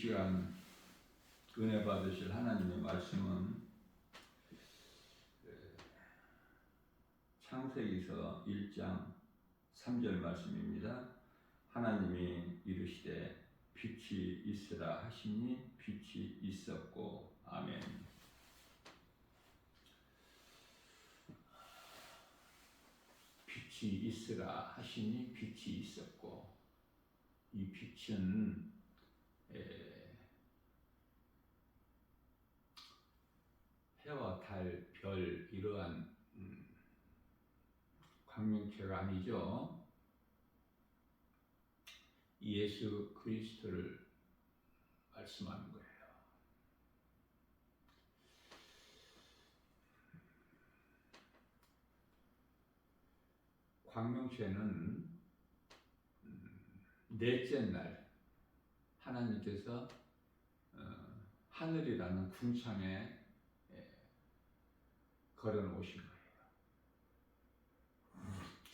시간 은혜 받으실 하나님의 말씀은 창세기서 1장 3절 말씀입니다. 하나님이 이르시되 빛이 있으라 하시니 빛이 있었고 아멘. 빛이 있으라 하시니 빛이 있었고, 이 빛은 해와 달, 별 이러한 광명체가 아니죠. 예수 그리스도를 말씀하는 거예요. 광명체는 넷째 날 하나님께서 하늘이라는 궁창에 걸어 놓으신 거예요.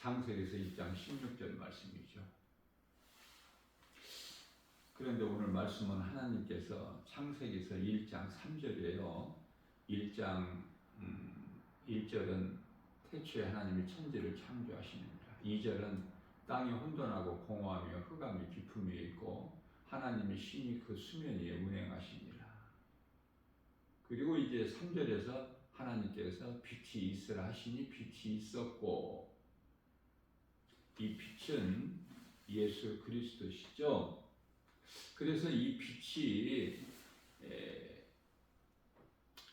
창세기서 1장 16절 말씀이죠. 그런데 오늘 말씀은 하나님께서 창세기서 1장 3절이에요. 1장 1절은 태초에 하나님이 천지를 창조하시느니라. 2절은 땅이 혼돈하고 공허하며 흑암이 깊음 위에 있고 하나님이 신이 그 수면 위에 운행하시니라. 그리고 이제 3절에서 하나님께서 빛이 있으라 하시니 빛이 있었고, 이 빛은 예수 그리스도시죠. 그래서 이 빛이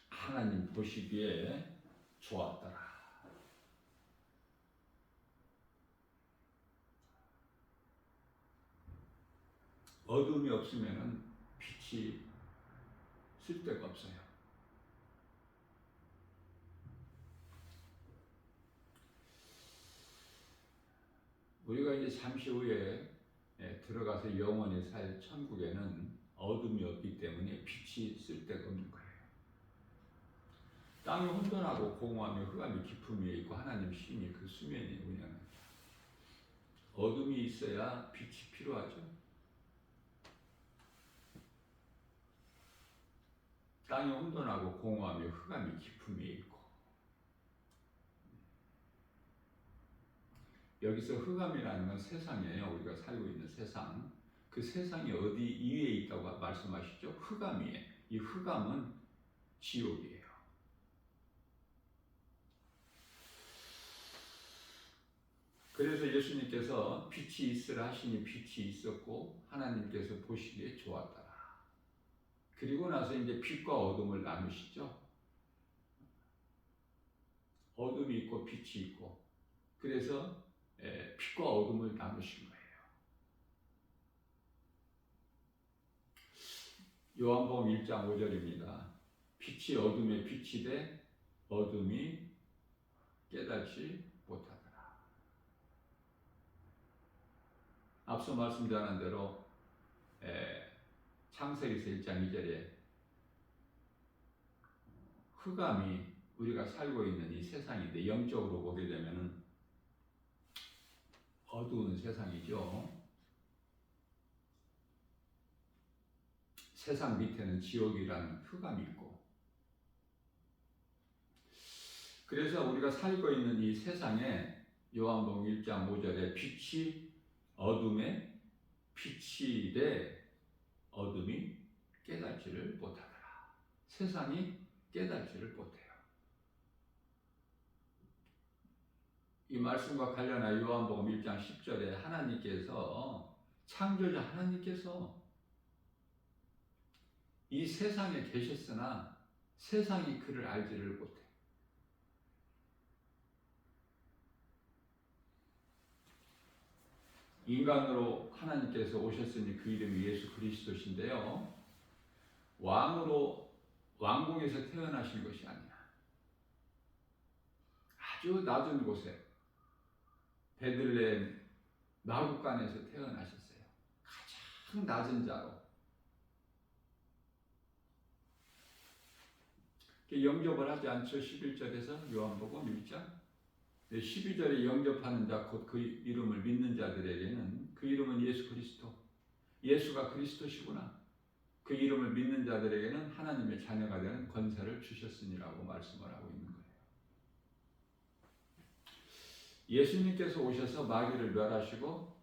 하나님 보시기에 좋았더라. 어둠이 없으면 빛이 쓸데가 없어요. 우리가 이제 잠시 후에 들어가서 영원히 살 천국에는 어둠이 없기 때문에 빛이 쓸데가 없는 거예요. 땅이 혼돈하고 공허하며 흑암이 깊음 위에 있고 하나님 신이 그 수면에 운행합니다. 어둠이 있어야 빛이 필요하죠. 땅이 혼돈하고 공허하며 흑암이 깊음 위에 있고, 여기서 흑암이라는 건 세상이에요. 우리가 살고 있는 세상. 그 세상이 어디 위에 있다고 말씀하시죠? 흑암 위에. 이 흑암은 지옥이에요. 그래서 예수님께서 빛이 있으라 하시니 빛이 있었고 하나님께서 보시기에 좋았더라. 그리고 나서 이제 빛과 어둠을 나누시죠. 어둠이 있고 빛이 있고, 그래서 빛과 어둠을 나누신 거예요. 요한복음 1장 5절입니다. 빛이 어둠에 빛이 돼 어둠이 깨닫지 못하더라. 앞서 말씀드린 대로 창세기서 1장 2절에 흑암이 우리가 살고 있는 이 세상인데, 영적으로 보게 되면은 어두운 세상이죠. 세상 밑에는 지옥이라는 흑암이 있고, 그래서 우리가 살고 있는 이 세상에 요한복음 1장 5절에 빛이 어둠에 빛이 돼 어둠이 깨닫지를 못하더라. 세상이 깨닫지를 못해요. 이 말씀과 관련하여 요한복음 1장 10절에 하나님께서, 창조자 하나님께서 이 세상에 계셨으나 세상이 그를 알지를 못해. 인간으로 하나님께서 오셨으니 그 이름이 예수 그리스도신데요. 왕으로 왕궁에서 태어나신 것이 아니야. 아주 낮은 곳에 베들레헴 마구간에서 태어나셨어요. 가장 낮은 자로. 영접을 하지 않죠. 11절에서 요한복음 1장 12절에 영접하는 자 곧 그 이름을 믿는 자들에게는, 그 이름은 예수 그리스도, 예수가 그리스도시구나, 그 이름을 믿는 자들에게는 하나님의 자녀가 되는 권세를 주셨으니라고 말씀을 하고 있는 거예요. 예수님께서 오셔서 마귀를 멸하시고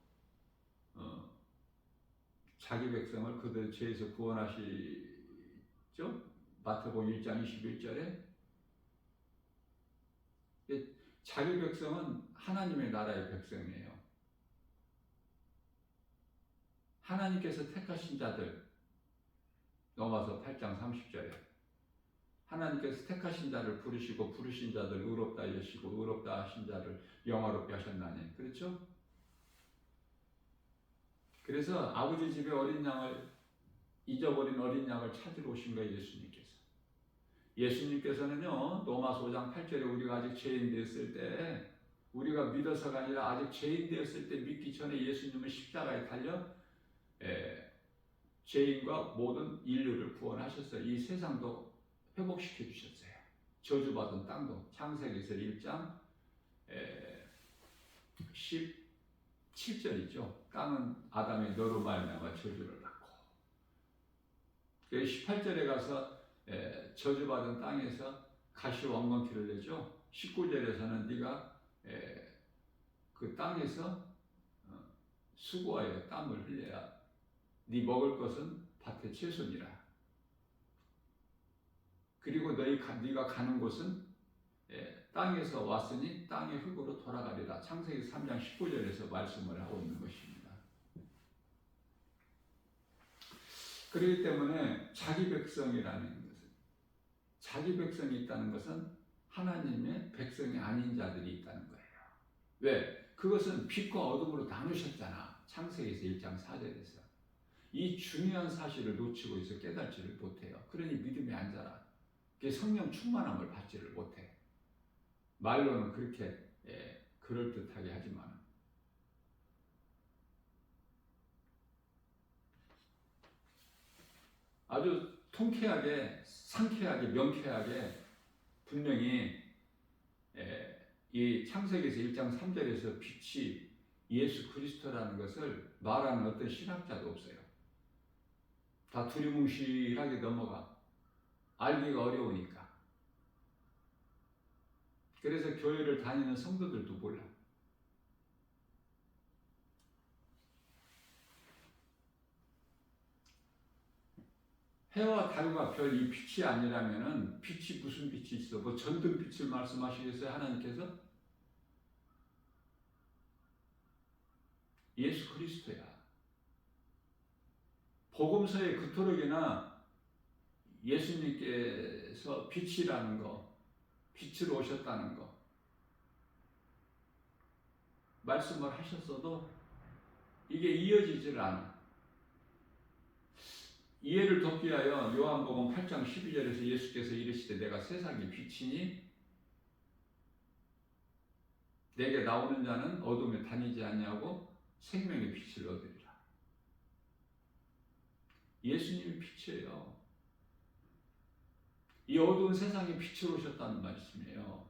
자기 백성을 그들 죄에서 구원하시죠. 마태복음 1장 21절에 자기 백성은 하나님의 나라의 백성이에요. 하나님께서 택하신 자들, 넘어서 8장 30절에 하나님께서 택하신 자를 부르시고 부르신 자들 의롭다 하시고 의롭다 하신 자를 영화롭게 하셨나니. 그렇죠? 그래서 아버지 집에 어린 양을, 잊어버린 어린 양을 찾으러 오신 거예요. 예수님께서는요, 로마서 5장 8절에 우리가 아직 죄인 되었을 때, 우리가 믿어서가 아니라 아직 죄인 되었을 때 믿기 전에 예수님은 십자가에 달려 죄인과 모든 인류를 구원하셨어요. 이 세상도 회복시켜 주셨어요. 저주받은 땅도. 창세기서 1장 17절이죠. 땅은 아담의 너로 말미암아 저주를 받고. 18절에 가서 저주받은 땅에서 가시 왕건키를 내죠. 19절에서는 네가 그 땅에서 수고하여 땀을 흘려야 네 먹을 것은 밭의 채소니라. 그리고 네가 가는 곳은 땅에서 왔으니 땅의 흙으로 돌아가리라. 창세기 3장 19절에서 말씀을 하고 있는 것입니다. 그렇기 때문에 자기 백성이라는 것은, 자기 백성이 있다는 것은 하나님의 백성이 아닌 자들이 있다는 거예요. 왜? 그것은 빛과 어둠으로 나누셨잖아. 창세기에서 1장 4절에서. 이 중요한 사실을 놓치고 있어 깨닫지를 못해요. 그러니 믿음이 안 자라. 성령 충만함을 받지를 못해. 말로는 그렇게 그럴듯하게 하지만 아주 통쾌하게, 상쾌하게, 명쾌하게 분명히 이 창세기에서 1장 3절에서 빛이 예수 그리스도라는 것을 말하는 어떤 신학자도 없어요. 다 두리뭉실하게 넘어가. 알기가 어려우니까. 그래서 교회를 다니는 성도들도 몰라. 해와 달과 별 이 빛이 아니라면은 빛이 무슨 빛이 있어? 뭐 전등 빛을 말씀하시겠어요? 하나님께서? 예수 그리스도야. 복음서에 그토록이나 예수님께서 빛이라는 거, 빛으로 오셨다는 거 말씀을 하셨어도 이게 이어지질 않아. 이해를 돕기 위하여 요한복음 8장 12절에서 예수께서 이르시되 내가 세상의 빛이니 내게 나오는 자는 어둠에 다니지 아니하고 생명의 빛을 얻으리라. 예수님이 빛이에요. 이 어두운 세상에 빛으로 오셨다는 말씀이에요.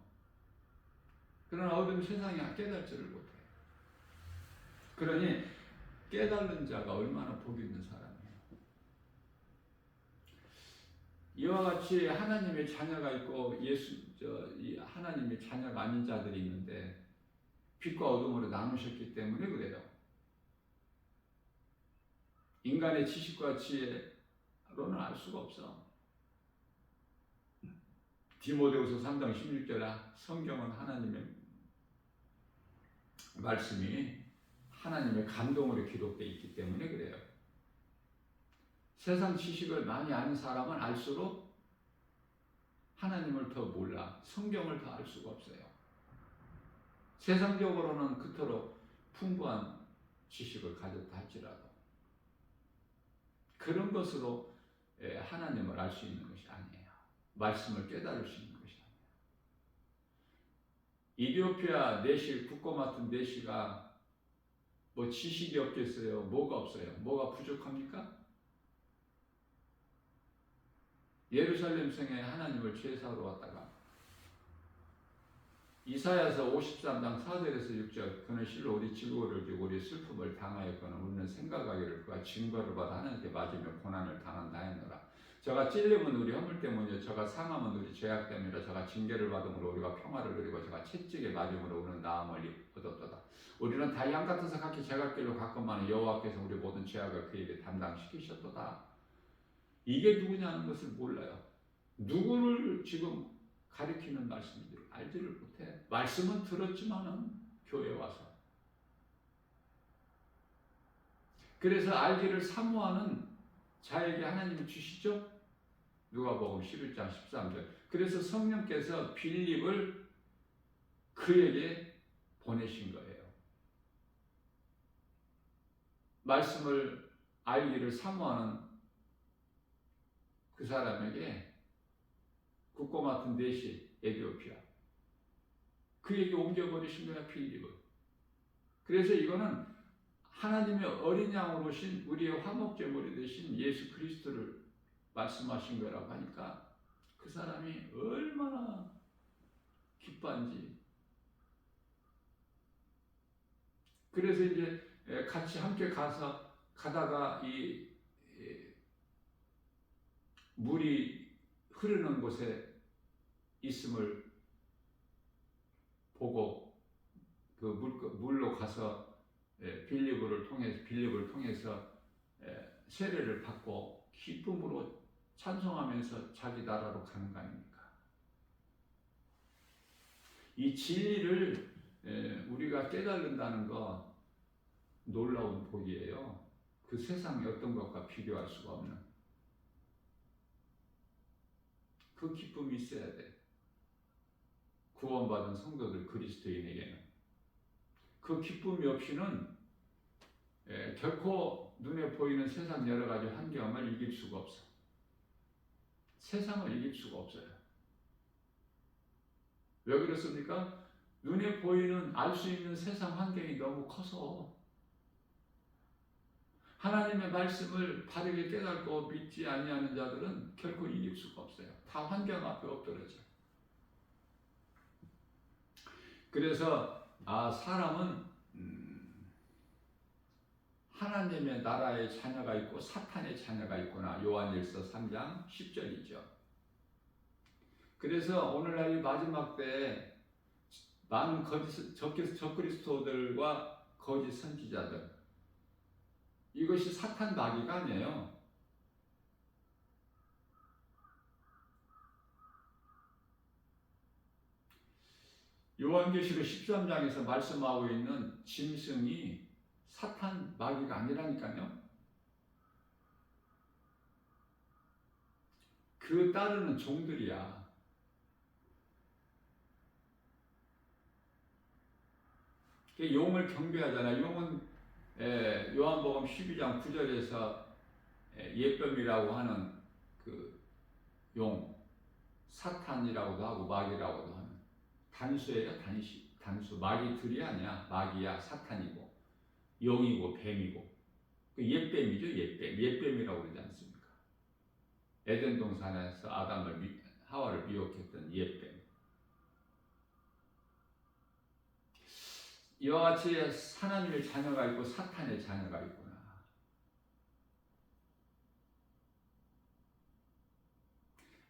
그러나 어두운 세상이 깨닫지를 못해. 그러니 깨닫는 자가 얼마나 복이 있는 사람이에요. 이와 같이 하나님의 자녀가 있고 하나님의 자녀가 아닌 자들이 있는데 빛과 어둠으로 나누셨기 때문에 그래요. 인간의 지식과 지혜로는 알 수가 없어. 디모데후서 3장 16절에 성경은 하나님의 말씀이 하나님의 감동으로 기록되어 있기 때문에 그래요. 세상 지식을 많이 아는 사람은 알수록 하나님을 더 몰라. 성경을 더 알 수가 없어요. 세상적으로는 그토록 풍부한 지식을 가졌다 할지라도 그런 것으로 하나님을 알 수 있는 것이 아니에요. 말씀을 깨달을 수 있는 것이 아니에요. 이디오피아 내시, 국고 맡은 내시가 뭐 지식이 없겠어요? 뭐가 없어요? 뭐가 부족합니까? 예루살렘 성에 하나님을 제사하러 왔다가 이사야서 53장 4절에서 6절 그는 실로 우리 질고를 지고 우리 슬픔을 당하였거늘 우리는 생각하기를 그가 증거를 받아 하나님께 맞으며 고난을 당한다 했노라. 저가 찔림은 우리 허물 때문이요 저가 상함은 우리 죄악 때문이라. 저가 징계를 받음으로 우리가 평화를 누리고 저가 채찍에 맞음으로 우리는 나음을 얻었도다. 우리는 다 양 같아서 각기 제갈길로 갔건만은 여호와께서 우리 모든 죄악을 그에게 담당시키셨도다. 이게 누구냐는 것을 몰라요. 누구를 지금 가리키는 말씀들을 알지를 못해. 말씀은 들었지만은 교회 와서. 그래서 알기를 사모하는 자에게 하나님이 주시죠. 누가복음 11장 13절. 그래서 성령께서 빌립을 그에게 보내신 거예요. 말씀을 알기를 사모하는 그 사람에게 국고 맡은 대신 에티오피아 그에게 옮겨버리신 거야, 빌립을. 그래서 이거는 하나님의 어린 양으로 오신 우리의 화목제물이 되신 예수 그리스도를 말씀하신 거라고 하니까 그 사람이 얼마나 기뻐한지. 그래서 이제 같이 함께 가다가 이 물이 흐르는 곳에 있음을 보고 그 물로 가서 빌립을 통해서 세례를 받고 기쁨으로 찬송하면서 자기 나라로 가는 거 아닙니까? 이 진리를 우리가 깨달는다는 거 놀라운 복이에요. 그 세상의 어떤 것과 비교할 수가 없는 그 기쁨이 있어야 돼. 구원받은 성도들 그리스도인에게는 그 기쁨이 없이는 결코 눈에 보이는 세상 여러 가지 환경을 이길 수가 없어. 세상을 이길 수가 없어요. 왜 그렇습니까? 눈에 보이는 알 수 있는 세상 환경이 너무 커서 하나님의 말씀을 바르게 깨닫고 믿지 아니하는 자들은 결코 이길 수가 없어요. 다 환경 앞에 엎드러져. 그래서 사람은 하나님의 나라의 자녀가 있고 사탄의 자녀가 있구나. 요한일서 3장 10절이죠. 그래서 오늘날 이 마지막 때에 많은 적그리스도들과 거짓 선지자들, 이것이 사탄 마귀가 아니에요. 요한계시록 13장에서 말씀하고 있는 짐승이 사탄 마귀가 아니라니까요. 그 따르는 종들이야. 용을 경배하잖아. 용은 요한복음 12장 9절에서 예뱀이라고 하는 그 용, 사탄이라고도 하고 마귀라고도 하는 단수예요. 단수. 마귀들이 아니야. 마귀야. 사탄이고 용이고 뱀이고 그 옛뱀이죠. 옛뱀이라고 그러지 않습니까? 에덴 동산에서 하와를 미혹했던 옛뱀. 이와 같이 하나님의 자녀가 있고 사탄의 자녀가 있구나.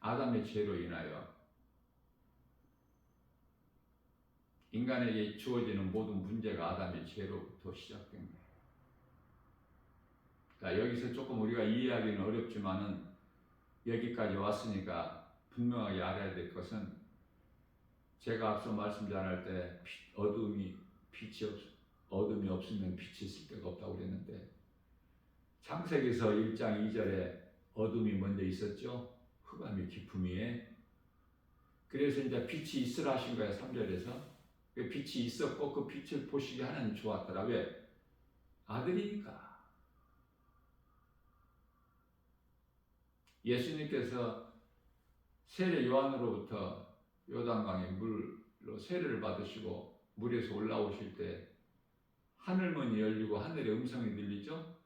아담의 죄로 인하여 인간에게 주어지는 모든 문제가 아담의 죄로부터 시작된 거예요. 그러니까 여기서 조금 우리가 이해하기는 어렵지만은 여기까지 왔으니까 분명하게 알아야 될 것은 제가 앞서 말씀 전할 때 어둠이 없으면 빛이 있을 데가 없다고 그랬는데 창세기서 1장 2절에 어둠이 먼저 있었죠. 흑암이 깊음 위에. 그래서 이제 빛이 있으라 하신 거예요. 3절에서. 빛이 있었고 그 빛을 보시게 하나님 좋았더라. 왜? 아들이니까. 예수님께서 세례 요한으로부터 요단강에 물로 세례를 받으시고 물에서 올라오실 때 하늘문이 열리고 하늘의 음성이 들리죠?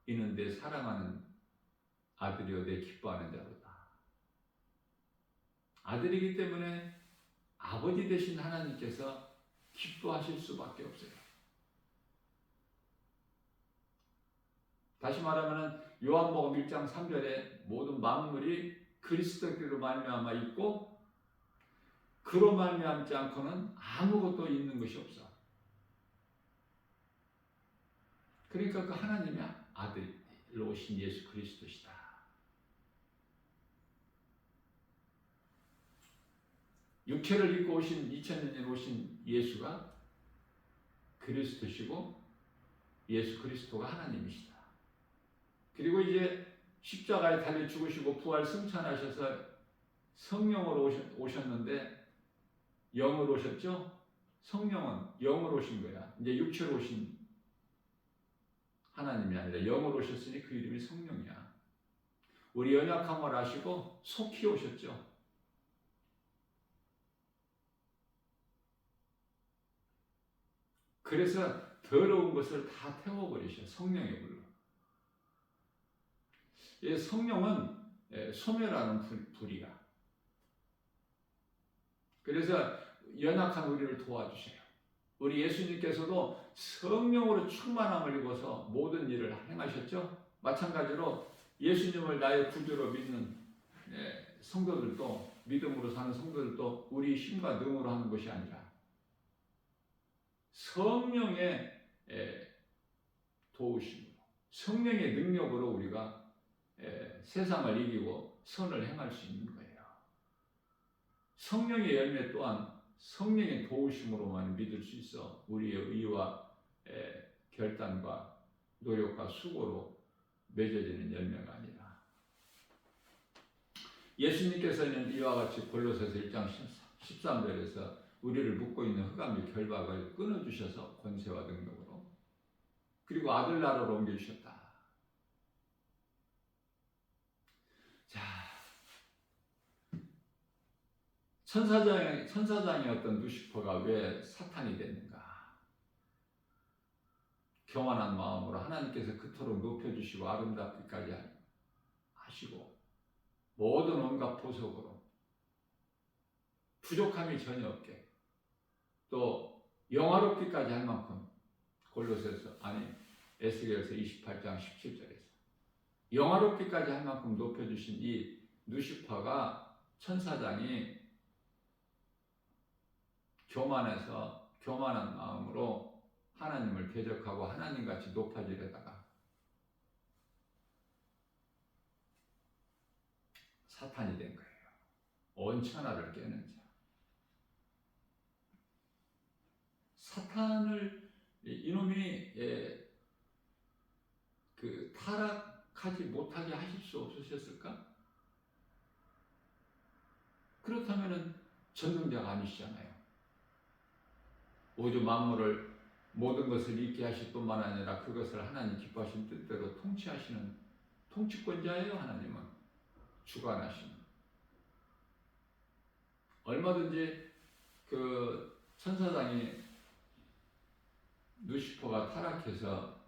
이는 내 사랑하는 아들이요 내 기뻐하는 자로다. 아들이기 때문에 아버지 되신 하나님께서 기뻐하실 수밖에 없어요. 다시 말하면 요한복음 1장 3절에 모든 만물이 그리스도께로 말미암아 있고 그로 말미암지 않고는 아무것도 있는 것이 없어. 그러니까 그 하나님의 아들로 오신 예수 그리스도시다. 육체를 입고 오신 2000년 전에 오신 예수가 그리스도시고 예수 그리스도가 하나님이시다. 그리고 이제 십자가에 달려 죽으시고 부활 승천하셔서 성령으로 오셨는데 영으로 오셨죠? 성령은 영으로 오신 거야. 이제 육체로 오신 하나님이 아니라 영으로 오셨으니 그 이름이 성령이야. 우리 연약함을 아시고 속히 오셨죠. 그래서 더러운 것을 다 태워버리셔. 성령의 불로. 성령은 소멸하는 불이야. 그래서 연약한 우리를 도와주세요. 우리 예수님께서도 성령으로 충만함을 입어서 모든 일을 행하셨죠. 마찬가지로 예수님을 나의 구주로 믿는 성도들도, 믿음으로 사는 성도들도 우리 힘과 능으로 하는 것이 아니라 성령의 도우심으로, 성령의 능력으로 우리가 세상을 이기고 선을 행할 수 있는 거예요. 성령의 열매 또한 성령의 도우심으로만 믿을 수 있어. 우리의 의와 결단과 노력과 수고로 맺어지는 열매가 아니라. 예수님께서는 이와 같이 골로새서 1장 13절에서 우리를 묶고 있는 흑암의 결박을 끊어주셔서 권세와 능력으로, 그리고 아들 나라로 옮겨주셨다. 자, 천사장이었던 루시퍼가 왜 사탄이 됐는가? 교만한 마음으로 하나님께서 그토록 높여주시고 아름답기까지 하시고 모든 온갖 보석으로 부족함이 전혀 없게 또 영화롭기까지 할 만큼 에스겔서 28장 17절에서 영화롭기까지 할 만큼 높여주신 이 루시퍼가 천사장이 교만한 마음으로 하나님을 대적하고 하나님같이 높아지려다가 사탄이 된 거예요. 온 천하를 깨는 자. 사탄을 이놈이 타락하지 못하게 하실 수 없으셨을까? 그렇다면 전능자가 아니시잖아요. 우주 만물을 모든 것을 있게 하실 뿐만 아니라 그것을 하나님 기뻐하신 뜻대로 통치하시는 통치권자예요. 하나님은 주관하시는. 얼마든지 그 천사장이 루시퍼가 타락해서,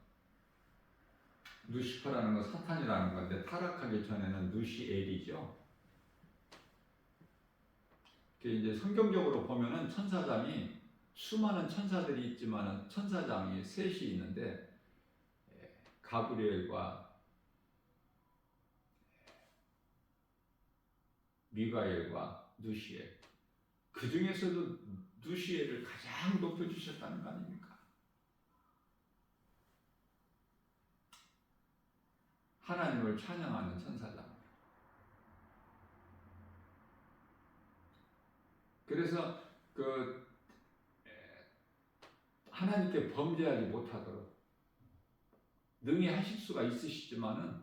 루시퍼라는 건 사탄이라는 건데 타락하기 전에는 루시엘이죠. 이제 성경적으로 보면은 천사장이 수많은 천사들이 있지만은 천사장이 셋이 있는데 가브리엘과 미가엘과 누시엘, 그 중에서도 누시엘을 가장 높여주셨다는 거 아닙니까? 하나님을 찬양하는 천사장. 그래서 하나님께 범죄하지 못하도록 능히 하실 수가 있으시지만은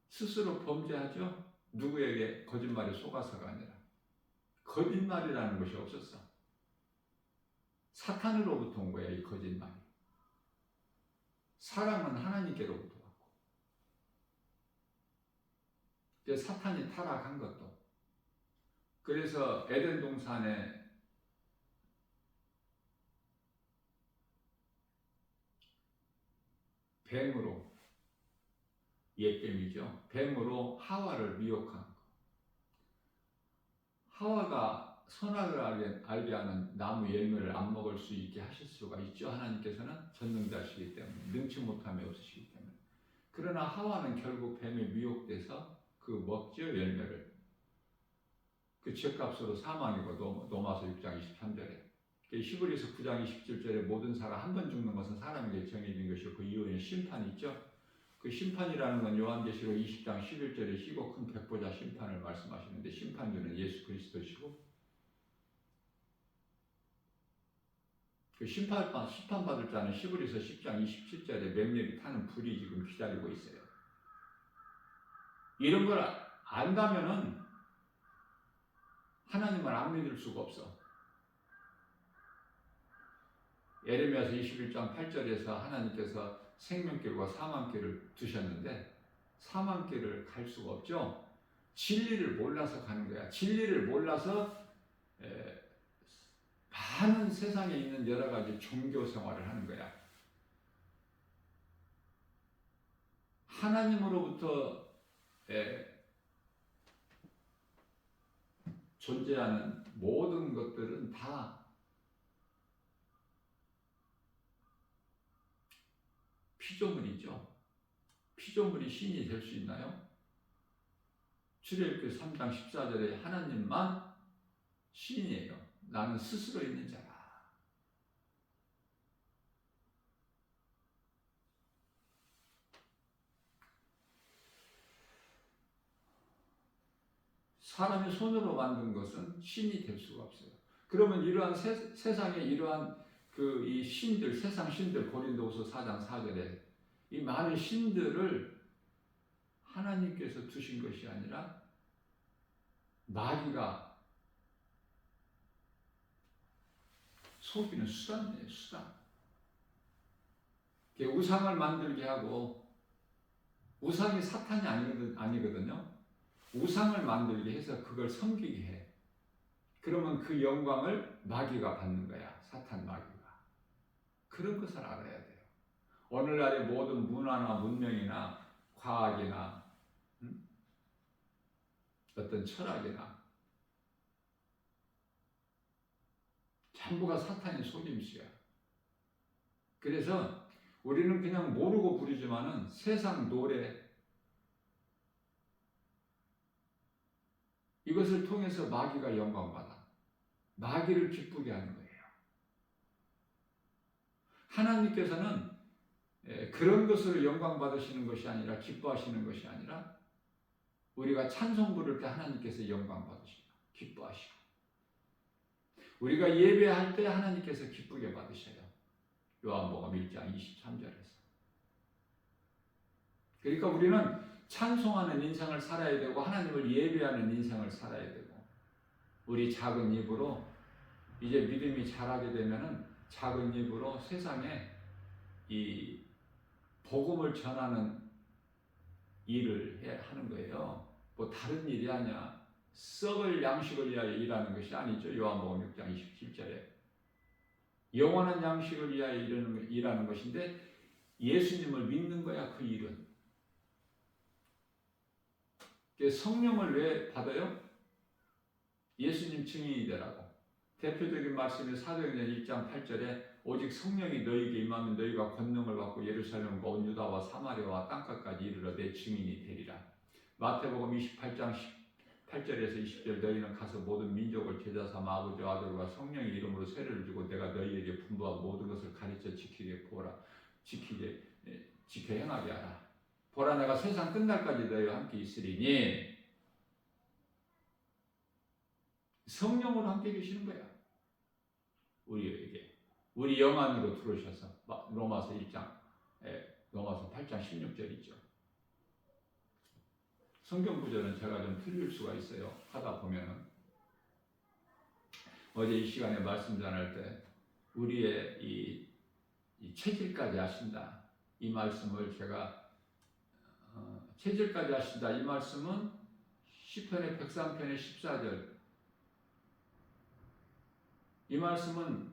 스스로 범죄하죠. 누구에게 거짓말에 속아서가 아니라. 거짓말이라는 것이 없었어. 사탄으로부터 온 거야, 이 거짓말이. 사랑은 하나님께로부터 왔고. 이제 사탄이 타락한 것도. 그래서 에덴 동산에 뱀으로, 옛뱀이죠. 뱀으로 하와를 미혹한 거. 하와가 선악을 알게 하는 나무 열매를 안 먹을 수 있게 하실 수가 있죠. 하나님께서는 전능자시기 때문에, 능치 못함이 없으시기 때문에. 그러나 하와는 결국 뱀에 미혹돼서 그 먹죠, 열매를. 그 죄값으로 사망이고, 로마서 6장 23절에. 히브리서 9장 27절에 모든 사람 한 번 죽는 것은 사람에게 정해진 것이고 그 이후에는 심판이 있죠. 그 심판이라는 건 요한계시록 20장 11절에 희고 큰 백보자 심판을 말씀하시는데, 심판주는 예수 그리스도시고, 그 심판받을 자는 히브리서 10장 27절에 맹렬히 타는 불이 지금 기다리고 있어요. 이런 걸 안다면은 하나님을 안 믿을 수가 없어. 예레미야서 21장 8절에서 하나님께서 생명길과 사망길을 두셨는데 사망길을 갈 수가 없죠. 진리를 몰라서 가는 거야. 진리를 몰라서 많은 세상에 있는 여러 가지 종교 생활을 하는 거야. 하나님으로부터 존재하는 모든 것들은 다 피조물이죠. 피조물이 신이 될 수 있나요? 출애굽기 3장 14절에 하나님만 신이에요. 나는 스스로 있는 자라. 사람이 손으로 만든 것은 신이 될 수가 없어요. 그러면 이러한 세상에 이러한 이 신들, 세상 신들, 고린도후서 4장 4절에 이 많은 신들을 하나님께서 두신 것이 아니라 마귀가 속이는 수단이에요, 수단. 우상을 만들게 하고, 우상이 사탄이 아니거든요. 우상을 만들게 해서 그걸 섬기게 해. 그러면 그 영광을 마귀가 받는 거야, 사탄 마귀가. 그런 것을 알아야 돼요. 오늘날의 모든 문화나 문명이나 과학이나 어떤 철학이나 전부가 사탄의 속임수야. 그래서 우리는 그냥 모르고 부르지만은 세상 노래 이것을 통해서 마귀가 영광받아. 마귀를 기쁘게 하는 거예요. 하나님께서는 그런 것으로 영광받으시는 것이 아니라, 기뻐하시는 것이 아니라 우리가 찬송 부를 때 하나님께서 영광받으시고 기뻐하시고, 우리가 예배할 때 하나님께서 기쁘게 받으셔요. 요한복음 1장 23절에서. 그러니까 우리는 찬송하는 인생을 살아야 되고 하나님을 예배하는 인생을 살아야 되고, 우리 작은 입으로 이제 믿음이 자라게 되면은 작은 입으로 세상에 이 복음을 전하는 일을 하는 거예요. 뭐 다른 일이 아니야. 썩을 양식을 위하여 일하는 것이 아니죠. 요한복음 6장 27절에 영원한 양식을 위하여 일하는 것인데, 예수님을 믿는 거야. 그 일은 성령을 왜 받아요? 예수님 증인이 되라고. 대표적인 말씀이 사도행전 1장 8절에 오직 성령이 너희에게 임하면 너희가 권능을 받고 예루살렘과 온 유다와 사마리아와 땅끝까지 이르러 내 증인이 되리라. 마태복음 28장 8절에서 20절 너희는 가서 모든 민족을 제자 삼아 아버지와 아들과 성령의 이름으로 세례를 주고 내가 너희에게 분부한 모든 것을 가르쳐 지켜 행하게 하라. 보라 내가 세상 끝날까지 너희와 함께 있으리니. 성령으로 함께 계시는 거야. 우리에게. 우리 영 안으로 들어오셔서. 로마서 8장 16절이죠. 성경 구절은 제가 좀 틀릴 수가 있어요. 하다 보면은. 어제 이 시간에 말씀 전할 때 우리의 이 체질까지 아신다. 이 말씀을 제가 체질까지 아신다. 이 말씀은 시편의 103편의 14절. 이 말씀은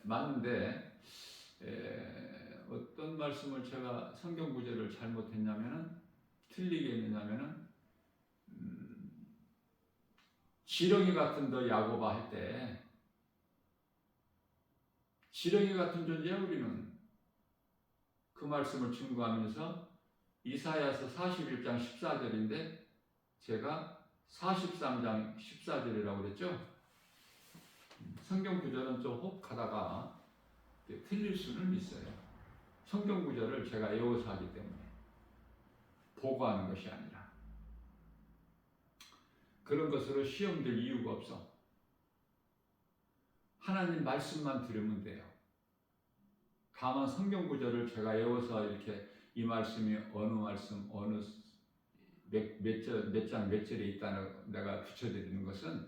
맞는데 어떤 말씀을 제가 성경 구절을 잘못했냐면은, 틀리게 했냐면은 지렁이 같은 너 야고바 할 때 지렁이 같은 존재야 우리는. 그 말씀을 증거하면서 이사야서 41장 14절인데 제가 43장 14절이라고 그랬죠. 성경 구절은 좀 혹하다가 틀릴 수는 있어요. 성경 구절을 제가 외워서 하기 때문에 보고하는 것이 아니라 그런 것으로 시험 들 이유가 없어. 하나님 말씀만 들으면 돼요. 다만 성경 구절을 제가 외워서 이렇게 이 말씀이 어느 말씀 어느 몇 장 몇 절에 있다는 내가 붙여드리는 것은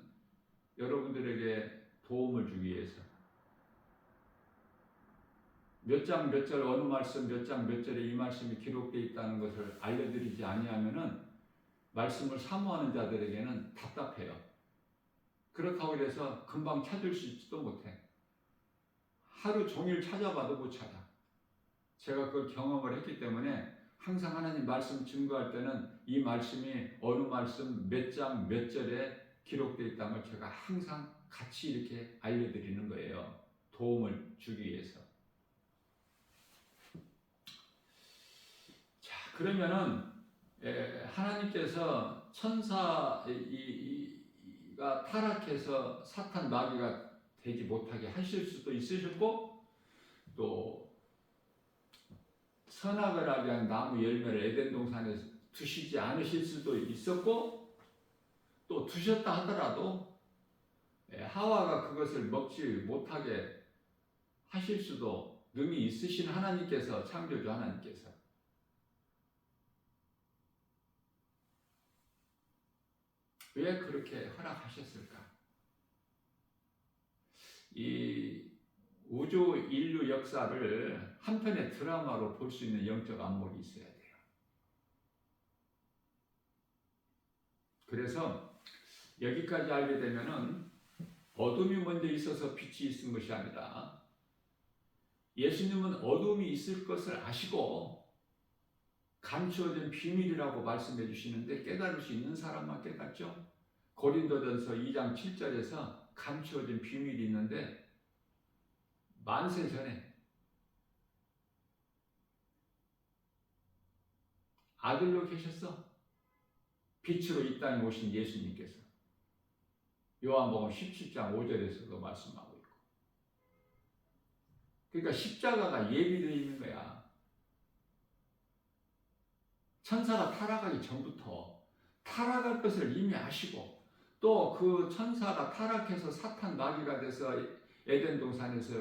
여러분들에게 도움을 주기 위해서 몇 장 몇 절 어느 말씀 몇 장 몇 절에 이 말씀이 기록되어 있다는 것을 알려드리지 아니하면은 말씀을 사모하는 자들에게는 답답해요. 그렇다고 해서 금방 찾을 수 있지도 못해. 하루 종일 찾아봐도 못 찾아. 제가 그 경험을 했기 때문에 항상 하나님 말씀 증거할 때는 이 말씀이 어느 말씀 몇 장 몇 절에 기록되어 있다는 걸 제가 항상 같이 이렇게 알려드리는 거예요. 도움을 주기 위해서. 자, 그러면은 하나님께서 천사가 타락해서 사탄 마귀가 되지 못하게 하실 수도 있으셨고 또 선악을 알게 한 나무 열매를 에덴 동산에 두시지 않으실 수도 있었고 또 두셨다 하더라도 하와가 그것을 먹지 못하게 하실 수도 능히 있으신 하나님께서 창조주 하나님께서 왜 그렇게 허락하셨을까? 이 우주 인류 역사를 한 편의 드라마로 볼 수 있는 영적 안목이 있어야 돼요. 그래서 여기까지 알게 되면은 어둠이 먼저 있어서 빛이 있은 것이 아니라 예수님은 어둠이 있을 것을 아시고 감추어진 비밀이라고 말씀해 주시는데 깨달을 수 있는 사람만 깨닫죠. 고린도전서 2장 7절에서 감추어진 비밀이 있는데 만세 전에 아들로 계셨어. 빛으로 이 땅에 오신 예수님께서 요한복음 17장 5절에서도 말씀하고 있고 그러니까 십자가가 예비되어 있는 거야. 천사가 타락하기 전부터 타락할 것을 이미 아시고 또 그 천사가 타락해서 사탄 마귀가 돼서 에덴 동산에서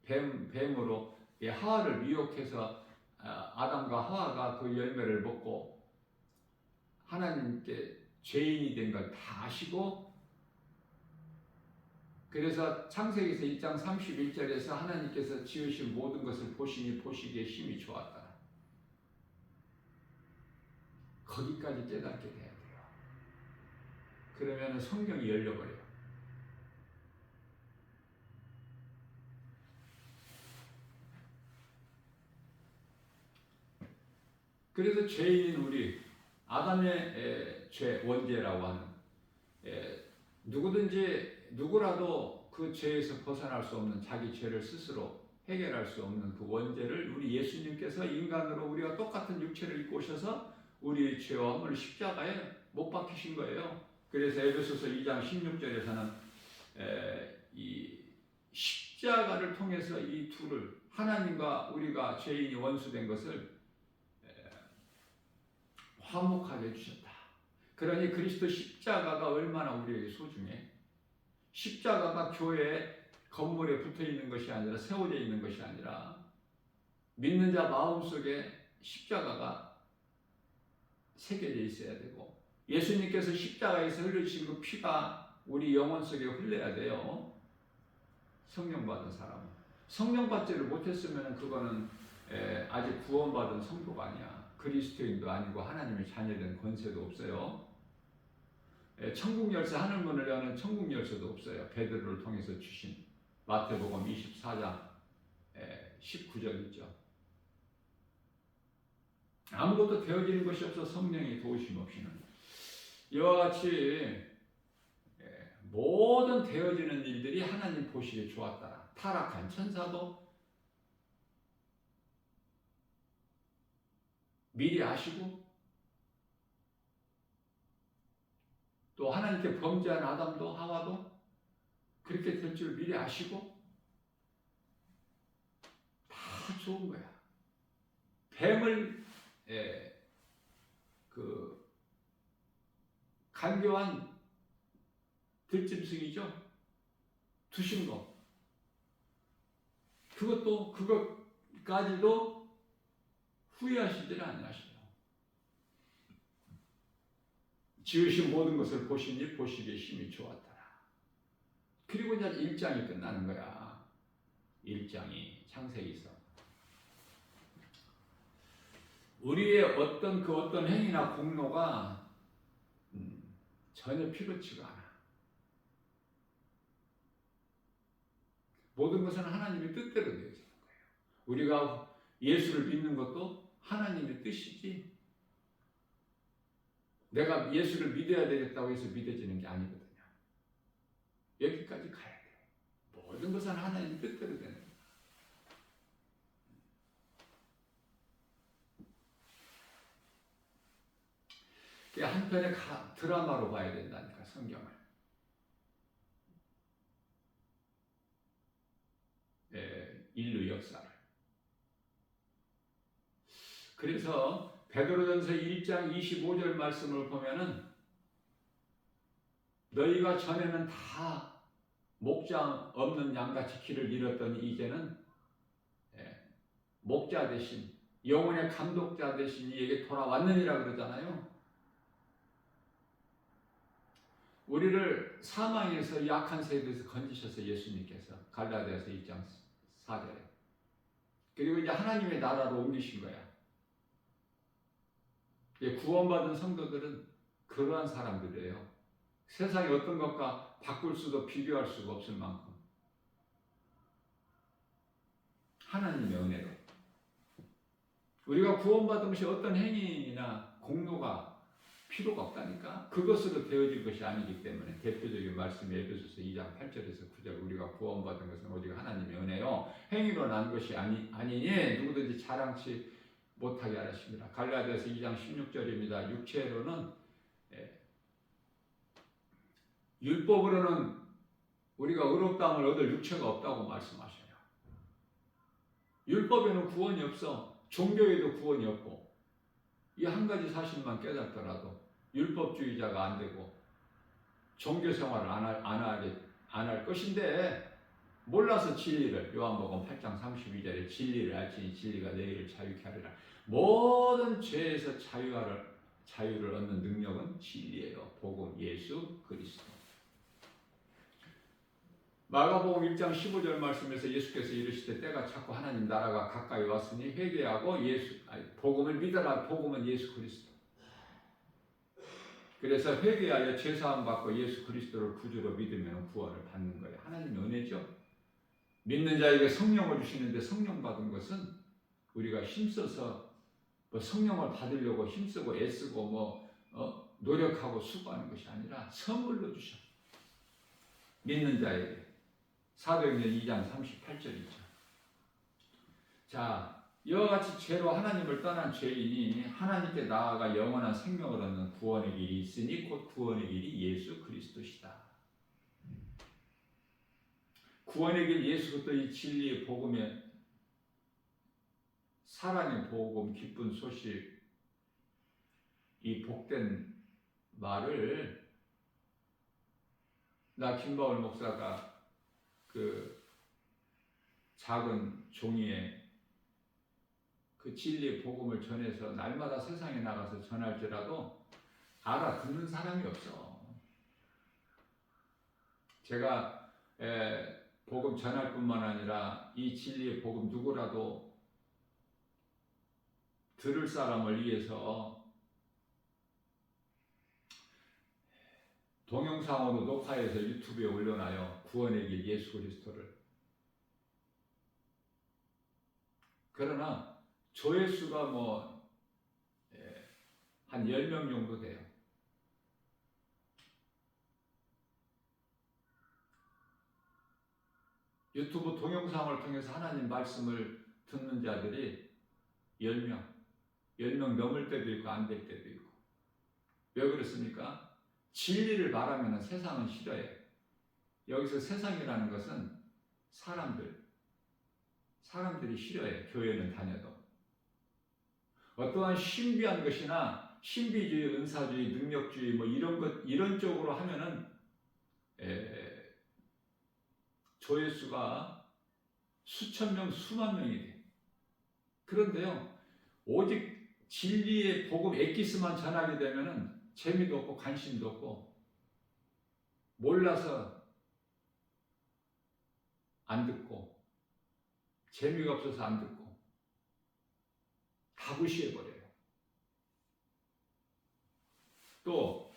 뱀으로 하와를 미혹해서 아담과 하와가 그 열매를 먹고 하나님께 죄인이 된 걸 다 아시고 그래서 창세기에서 1장 31절에서 하나님께서 지으신 모든 것을 보시니 보시기에 심히 좋았다. 거기까지 깨닫게 돼야 돼요. 그러면 성경이 열려버려요. 그래서 죄인인 우리 아담의 죄 원죄라고 하는 누구라도 그 죄에서 벗어날 수 없는 자기 죄를 스스로 해결할 수 없는 그 원죄를 우리 예수님께서 인간으로 우리가 똑같은 육체를 입고 오셔서 우리 죄와 허물을 십자가에 못 박히신 거예요. 그래서 에베소서 2장 16절에서는 이 십자가를 통해서 이 둘을 하나님과 우리가 죄인이 원수된 것을 화목하게 해주셨다. 그러니 그리스도 십자가가 얼마나 우리에게 소중해. 십자가가 교회 건물에 붙어 있는 것이 아니라 세워져 있는 것이 아니라 믿는 자 마음속에 십자가가 새겨져 있어야 되고 예수님께서 십자가에서 흘리신 그 피가 우리 영혼 속에 흘러야 돼요. 성령 받은 사람은. 성령 받지를 못했으면 그거는 아직 구원받은 성도가 아니야. 그리스도인도 아니고 하나님의 자녀된 권세도 없어요. 천국 열쇠 하늘문을 여는 천국 열쇠도 없어요. 베드로를 통해서 주신 마태복음 24장 19절 있죠. 아무것도 되어지는 것이 없어 성령의 도우심 없이는 이와 같이 모든 되어지는 일들이 하나님 보시기에 좋았더라. 타락한 천사도 미리 아시고, 또 하나님께 범죄한 아담도 하와도 그렇게 될 줄 미리 아시고, 다 좋은 거야. 뱀을 그 간교한 들짐승이죠. 두신 거. 그것까지도 후회하시질 아니하시죠. 지으신 모든 것을 보시니 보시기에 심히 좋았더라. 그리고 이제 1장이 끝나는 거야. 1장이 창세기서. 우리의 어떤 행위나 공로가 전혀 필요치가 않아. 모든 것은 하나님의 뜻대로 되어지는 거예요. 우리가 예수를 믿는 것도 하나님의 뜻이지, 내가 예수를 믿어야 되겠다고 해서 믿어지는 게 아니거든요. 여기까지 가야 돼요. 모든 것은 하나님의 뜻대로 되는 거예요. 한편의 드라마로 봐야 된다니까, 성경을. 인류 역사를. 그래서 베드로전서 1장 25절 말씀을 보면은, 너희가 전에는 다 목자 없는 양같이 길을 잃었더니 이제는 목자 대신, 영혼의 감독자 대신 이에게 돌아왔느니라 그러잖아요. 우리를 사망에서 약한 세대에서 건지셔서 예수님께서, 갈라디아서 2장 4절에. 그리고 이제 하나님의 나라로 옮기신 거야. 구원받은 성도들은 그러한 사람들이에요. 세상의 어떤 것과 바꿀 수도 비교할 수가 없을 만큼 하나님의 은혜로 우리가 구원받은 것이 어떤 행위나 공로가 필요가 없다니까. 그것으로 되어질 것이 아니기 때문에 대표적인 말씀이 에베소서 2장 8절에서 9절, 우리가 구원받은 것은 오직 하나님의 은혜요 행위로 난 것이 아니니 누구든지 자랑치 못하게 하십니다. 갈라디아서 2장 16절입니다. 육체로는 율법으로는 우리가 의롭다함을 얻을 육체가 없다고 말씀하셔요. 율법에는 구원이 없어. 종교에도 구원이 없고, 이 한 가지 사실만 깨닫더라도 율법주의자가 안 되고 종교 생활을 안 할 것인데, 몰라서 진리를, 요한복음 8장 32절에 진리를 알지니 진리가 너희를 자유케 하리라. 모든 죄에서 자유를 얻는 능력은 진리예요. 복음, 예수 그리스도. 마가복음 1장 15절 말씀에서 예수께서 이르시되 때가 찼고 하나님 나라가 가까이 왔으니 회개하고 복음을 믿어라. 복음은 예수 그리스도. 그래서 회개하여 죄사함 받고 예수 그리스도를 구주로 믿으면 구원을 받는 거예요. 하나님의 은혜죠. 믿는 자에게 성령을 주시는데, 성령 받은 것은 우리가 힘써서 성령을 받으려고 힘쓰고 애쓰고 노력하고 수고하는 것이 아니라 선물로 주셔. 믿는 자에게. 사도행전 2장 38절이죠. 자, 이와 같이 죄로 하나님을 떠난 죄인이 하나님께 나아가 영원한 생명을 얻는 구원의 길이 있으니 곧 구원의 길이 예수 그리스도시다. 구원의 길 예수 그리스도의 진리의 복음에, 사랑의 복음, 기쁜 소식, 이 복된 말을 나 김바울 목사가 그 작은 종이에 그 진리의 복음을 전해서 날마다 세상에 나가서 전할지라도 알아듣는 사람이 없어. 제가 복음 전할 뿐만 아니라 이 진리의 복음 누구라도 들을 사람을 위해서 동영상으로 녹화해서 유튜브에 올려놔요. 구원의 길 예수 그리스도를. 그러나 조회수가 한 10명 정도 돼요. 유튜브 동영상을 통해서 하나님 말씀을 듣는 자들이 10명, 10명 넘을 때도 있고 안 될 때도 있고. 왜 그렇습니까? 진리를 말하면 세상은 싫어해. 여기서 세상이라는 것은 사람들이 싫어해. 교회는 다녀도. 어떠한 신비한 것이나 신비주의, 은사주의, 능력주의 뭐 이런 쪽으로 하면은 조회수가 수천 명, 수만 명이 돼. 그런데요, 오직 진리의 복음 엑기스만 전하게 되면은 재미도 없고 관심도 없고 몰라서 안 듣고 재미가 없어서 안 듣고 다 무시해버려요. 또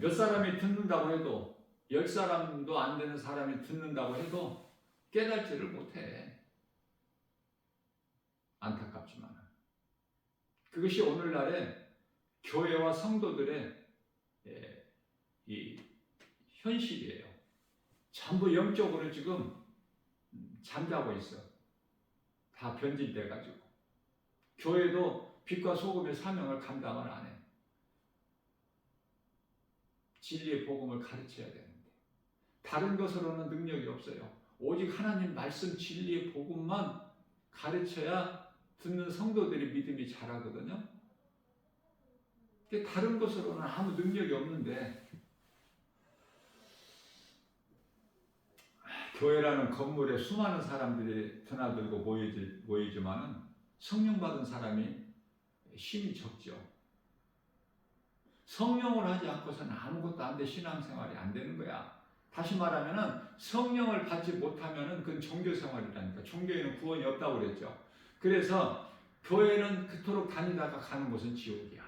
몇 사람이 듣는다고 해도 10사람도 안 되는 사람이 듣는다고 해도 깨달지를 못해. 안타깝지만 그것이 오늘날의 교회와 성도들의 이 현실이에요. 전부 영적으로 지금 잠자고 있어. 다 변질돼가지고. 교회도 빛과 소금의 사명을 감당을 안 해. 진리의 복음을 가르쳐야 되는데 다른 것으로는 능력이 없어요. 오직 하나님 말씀 진리의 복음만 가르쳐야 듣는 성도들이 믿음이 자라거든요. 다른 것으로는 아무 능력이 없는데 교회라는 건물에 수많은 사람들이 드나들고 모이지만은 성령 받은 사람이 힘이 적죠. 성령을 하지 않고서는 아무것도 안 돼. 신앙생활이 안 되는 거야. 다시 말하면은 성령을 받지 못하면은 그건 종교생활이라니까. 종교에는 구원이 없다고 그랬죠. 그래서 교회는 그토록 다니다가 가는 곳은 지옥이야.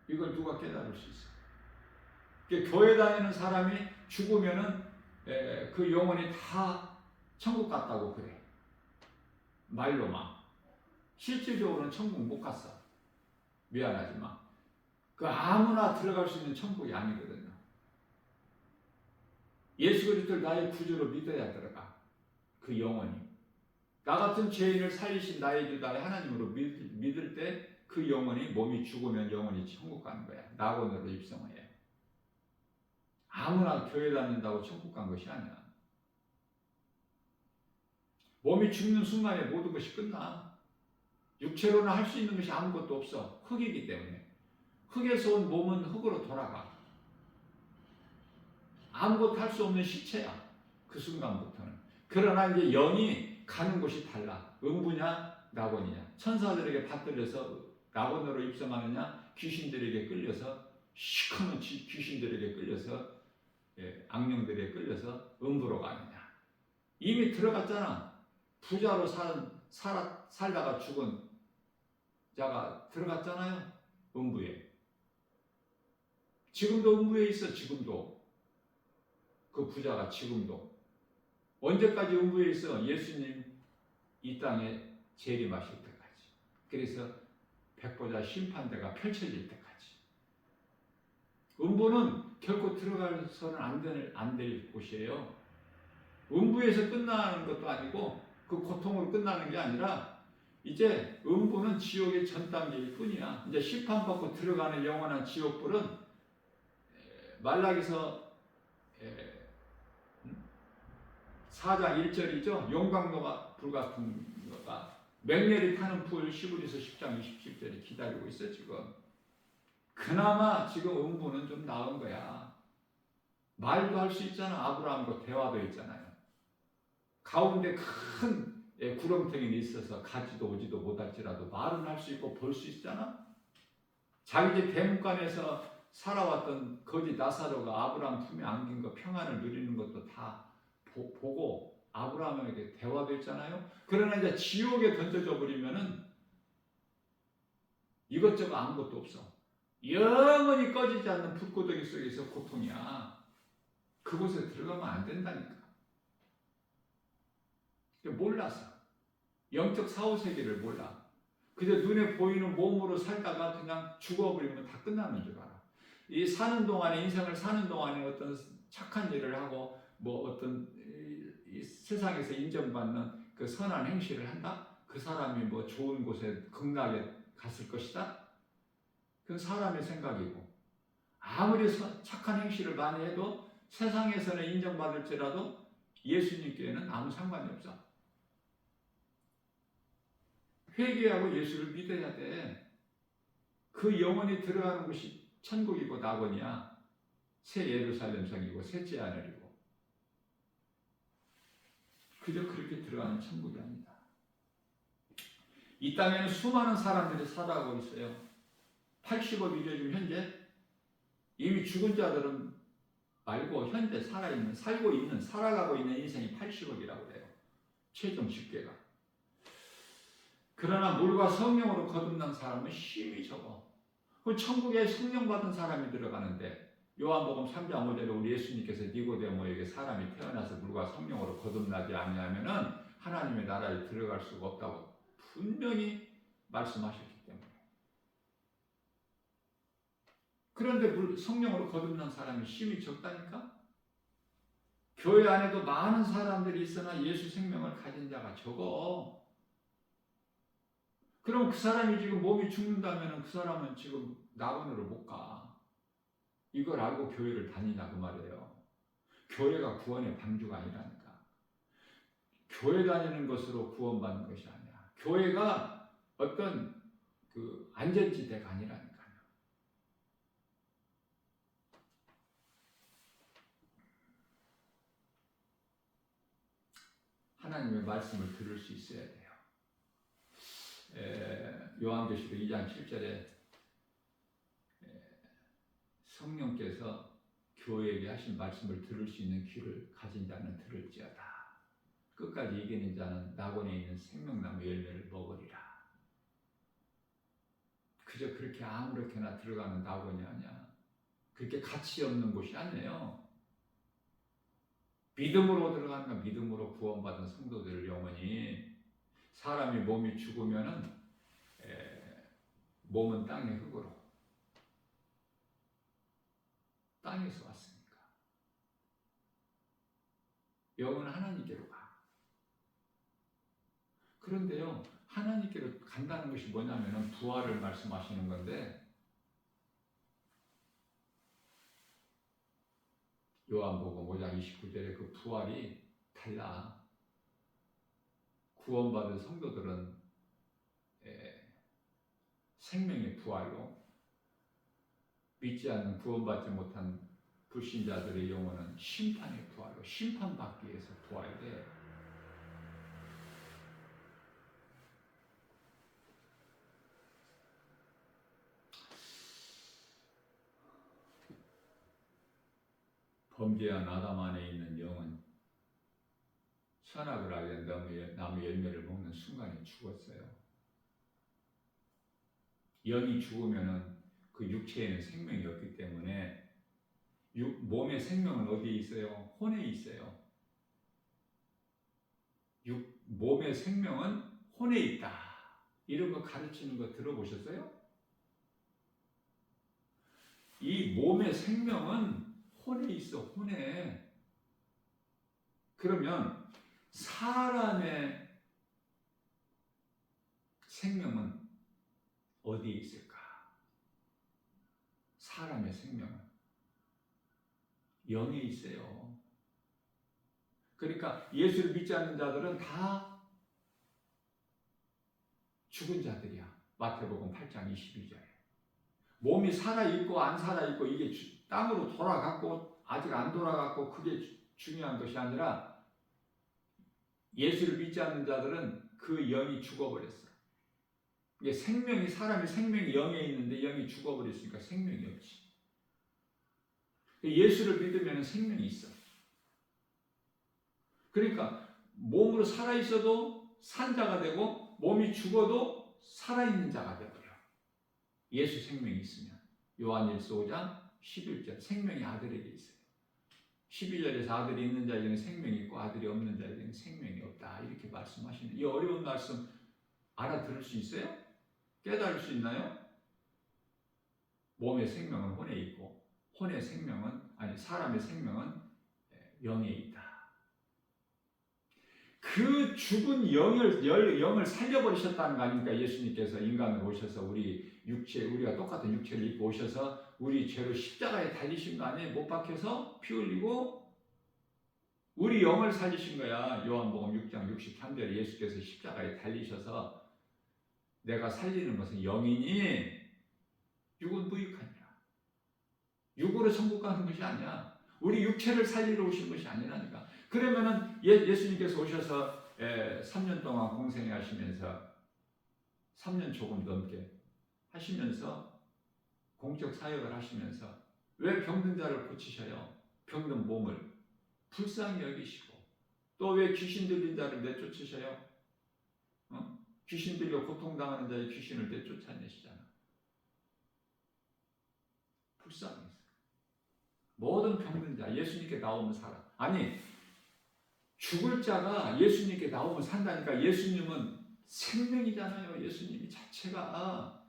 이걸 누가 깨달을 수 있어? 교회 다니는 사람이 죽으면은 그 영혼이 다 천국 갔다고 그래. 말로만. 실질적으로는 천국 못 갔어. 미안하지만. 그 아무나 들어갈 수 있는 천국이 아니거든요. 예수 그리스도를 나의 구주로 믿어야 들어가. 그 영혼이. 나 같은 죄인을 살리신 나의 주 나의 하나님으로 믿을 때 그 영혼이 몸이 죽으면 영혼이 천국 가는 거야. 낙원으로 입성해요. 아무나 교회 다닌다고 천국 간 것이 아니야. 몸이 죽는 순간에 모든 것이 끝나. 육체로는 할 수 있는 것이 아무것도 없어. 흙이기 때문에. 흙에서 온 몸은 흙으로 돌아가. 아무것도 할 수 없는 시체야. 그 순간부터는. 그러나 이제 영이 가는 곳이 달라. 음부냐 낙원이냐. 천사들에게 받들려서 낙원으로 입성하느냐, 귀신들에게 끌려서 시커먼 귀신들에게 끌려서 악령들에게 끌려서 음부로 가느냐. 이미 들어갔잖아. 부자로 살다가 죽은 자가 들어갔잖아요. 음부에. 지금도 음부에 있어. 지금도. 그 부자가 지금도. 언제까지 음부에 있어? 예수님 이 땅에 재림하실 때까지. 그래서 백보자 심판대가 펼쳐질 때까지. 음부는 결코 들어가서는 안 될 곳이에요. 음부에서 끝나는 것도 아니고 그 고통으로 끝나는 게 아니라 이제 음부는 지옥의 전 단계일 뿐이야. 이제 심판받고 들어가는 영원한 지옥불은 말라기서 4장 1절이죠. 용광로가 불 같은 거가 맹렬히 타는 불. 시브리서 10장 27절에 기다리고 있어 지금. 그나마 지금 음부는 좀 나은 거야. 말도 할 수 있잖아. 아브라함과 대화도 있잖아요. 가운데 큰 구렁텅이 있어서 가지도 오지도 못할지라도 말은 할 수 있고 볼 수 있잖아. 자기 집 대문간에서 살아왔던 거지 나사로가 아브라함 품에 안긴 거, 평안을 누리는 것도 다 보고 아브라함에게 대화도 있잖아요. 그러나 이제 지옥에 던져져 버리면은 이것저것 아무것도 없어. 영원히 꺼지지 않는 불구덩이 속에서 고통이야. 그곳에 들어가면 안 된다니까. 몰라서. 영적 사후세계를 몰라. 그저 눈에 보이는 몸으로 살다가 그냥 죽어버리면 다 끝나는 줄 알아. 이 사는 동안에, 인생을 사는 동안에 어떤 착한 일을 하고 뭐 어떤 이 세상에서 인정받는 그 선한 행실을 한다? 그 사람이 뭐 좋은 곳에 극락에 갔을 것이다? 그건 사람의 생각이고, 아무리 착한 행실을 많이 해도 세상에서는 인정받을지라도 예수님께는 아무 상관이 없어. 회개하고 예수를 믿어야 돼. 그 영혼이 들어가는 곳이 천국이고 낙원이야. 새 예루살렘 성이고 셋째 하늘이고. 그저 그렇게 들어가는 천국이 아니다. 이 땅에는 수많은 사람들이 살아가고 있어요. 80억이죠 지금 현재. 이미 죽은 자들은 말고 현재 살아가고 있는 인생이 80억이라고 해요. 최종 집계가. 그러나 물과 성령으로 거듭난 사람은 힘이 적어. 그 천국에 성령 받은 사람이 들어가는데, 요한복음 3장 5절에 우리 예수님께서 니고데모에게 사람이 태어나서 물과 성령으로 거듭나지 않냐면은 하나님의 나라에 들어갈 수가 없다고 분명히 말씀하셨기 때문에. 그런데 성령으로 거듭난 사람이 힘이 적다니까? 교회 안에도 많은 사람들이 있으나 예수 생명을 가진 자가 적어. 그럼 그 사람이 지금 몸이 죽는다면 그 사람은 지금 낙원으로 못 가. 이걸 알고 교회를 다니냐 그 말이에요. 교회가 구원의 방주가 아니라니까. 교회 다니는 것으로 구원받는 것이 아니야. 교회가 어떤 그 안전지대가 아니라니까요. 하나님의 말씀을 들을 수 있어야 돼요. 요한계시록 2장 7절에 성령께서 교회에게 하신 말씀을 들을 수 있는 귀를 가진 자는 들을지어다. 끝까지 이기는 자는 낙원에 있는 생명나무 열매를 먹으리라. 그저 그렇게 아무렇게나 들어가는 낙원이 아니야. 그렇게 가치 없는 곳이 아니에요. 믿음으로 들어가는 건 믿음으로 구원받은 성도들을 영원히. 사람이 몸이 죽으면은 몸은 땅의 흙으로, 땅에서 왔으니까 영은 하나님께로 가. 그런데요, 하나님께로 간다는 것이 뭐냐면은 부활을 말씀하시는 건데, 요한복음 5장 29절에 그 부활이 달라. 구원받은 성도들은 생명의 부활로, 믿지 않는 구원받지 못한 불신자들의 영혼은 심판의 부활로, 심판받기 위해서 부활돼. 범죄한 아담 안에 있는 영은 선악을 알게 나무 열매를 먹는 순간에 죽었어요. 영이 죽으면은 그 육체에는 생명이 없기 때문에 몸의 생명은 어디에 있어요? 혼에 있어요. 몸의 생명은 혼에 있다. 이런 거 가르치는 거 들어보셨어요? 이 몸의 생명은 혼에 있어, 혼에. 그러면 사람의 생명은 어디에 있을까? 사람의 생명은 영에 있어요. 그러니까 예수를 믿지 않는 자들은 다 죽은 자들이야. 마태복음 8장 22절에. 몸이 살아있고 안 살아있고 이게 땅으로 돌아갔고 아직 안 돌아갔고 그게 중요한 것이 아니라, 예수를 믿지 않는 자들은 그 영이 죽어버렸어. 이게 사람의 생명이 영에 있는데 영이 죽어버렸으니까 생명이 없지. 예수를 믿으면 생명이 있어. 그러니까 몸으로 살아있어도 산 자가 되고, 몸이 죽어도 살아있는 자가 되버려. 예수 생명이 있으면. 요한일서 5장 11절, 생명이 아들에게 있어요. 12절에서 아들이 있는 자에게는 생명이 있고 아들이 없는 자에게는 생명이 없다, 이렇게 말씀하시는, 이 어려운 말씀 알아들을 수 있어요? 깨달을 수 있나요? 몸의 생명은 혼에 있고 사람의 생명은 영에 있다. 그 죽은 영을 살려버리셨다는 거 아닙니까? 예수님께서 인간으로 오셔서 우리가 똑같은 육체를 입고 오셔서 우리 죄로 십자가에 달리신 거 아니에요? 못 박혀서 피 흘리고 우리 영을 살리신 거야. 요한복음 6장 63절에 예수께서 십자가에 달리셔서 내가 살리는 것은 영이니 육은 무익하니라. 육으로 천국 가는 것이 아니야. 우리 육체를 살리러 오신 것이 아니라니까. 그러면은 예수님께서 오셔서 3년 동안 공생애 하시면서 3년 조금 넘게 하시면서 공적 사역을 하시면서 왜 병든 자를 고치셔요? 병든 몸을 불쌍히 여기시고 또 왜 귀신 들린 자를 내쫓으셔요? 귀신 들려 고통당하는 자의 귀신을 내쫓아내시잖아. 불쌍해서 모든 병든 자 예수님께 나오면 살아. 아니 죽을 자가 예수님께 나오면 산다니까. 예수님은 생명이잖아요. 예수님이 자체가.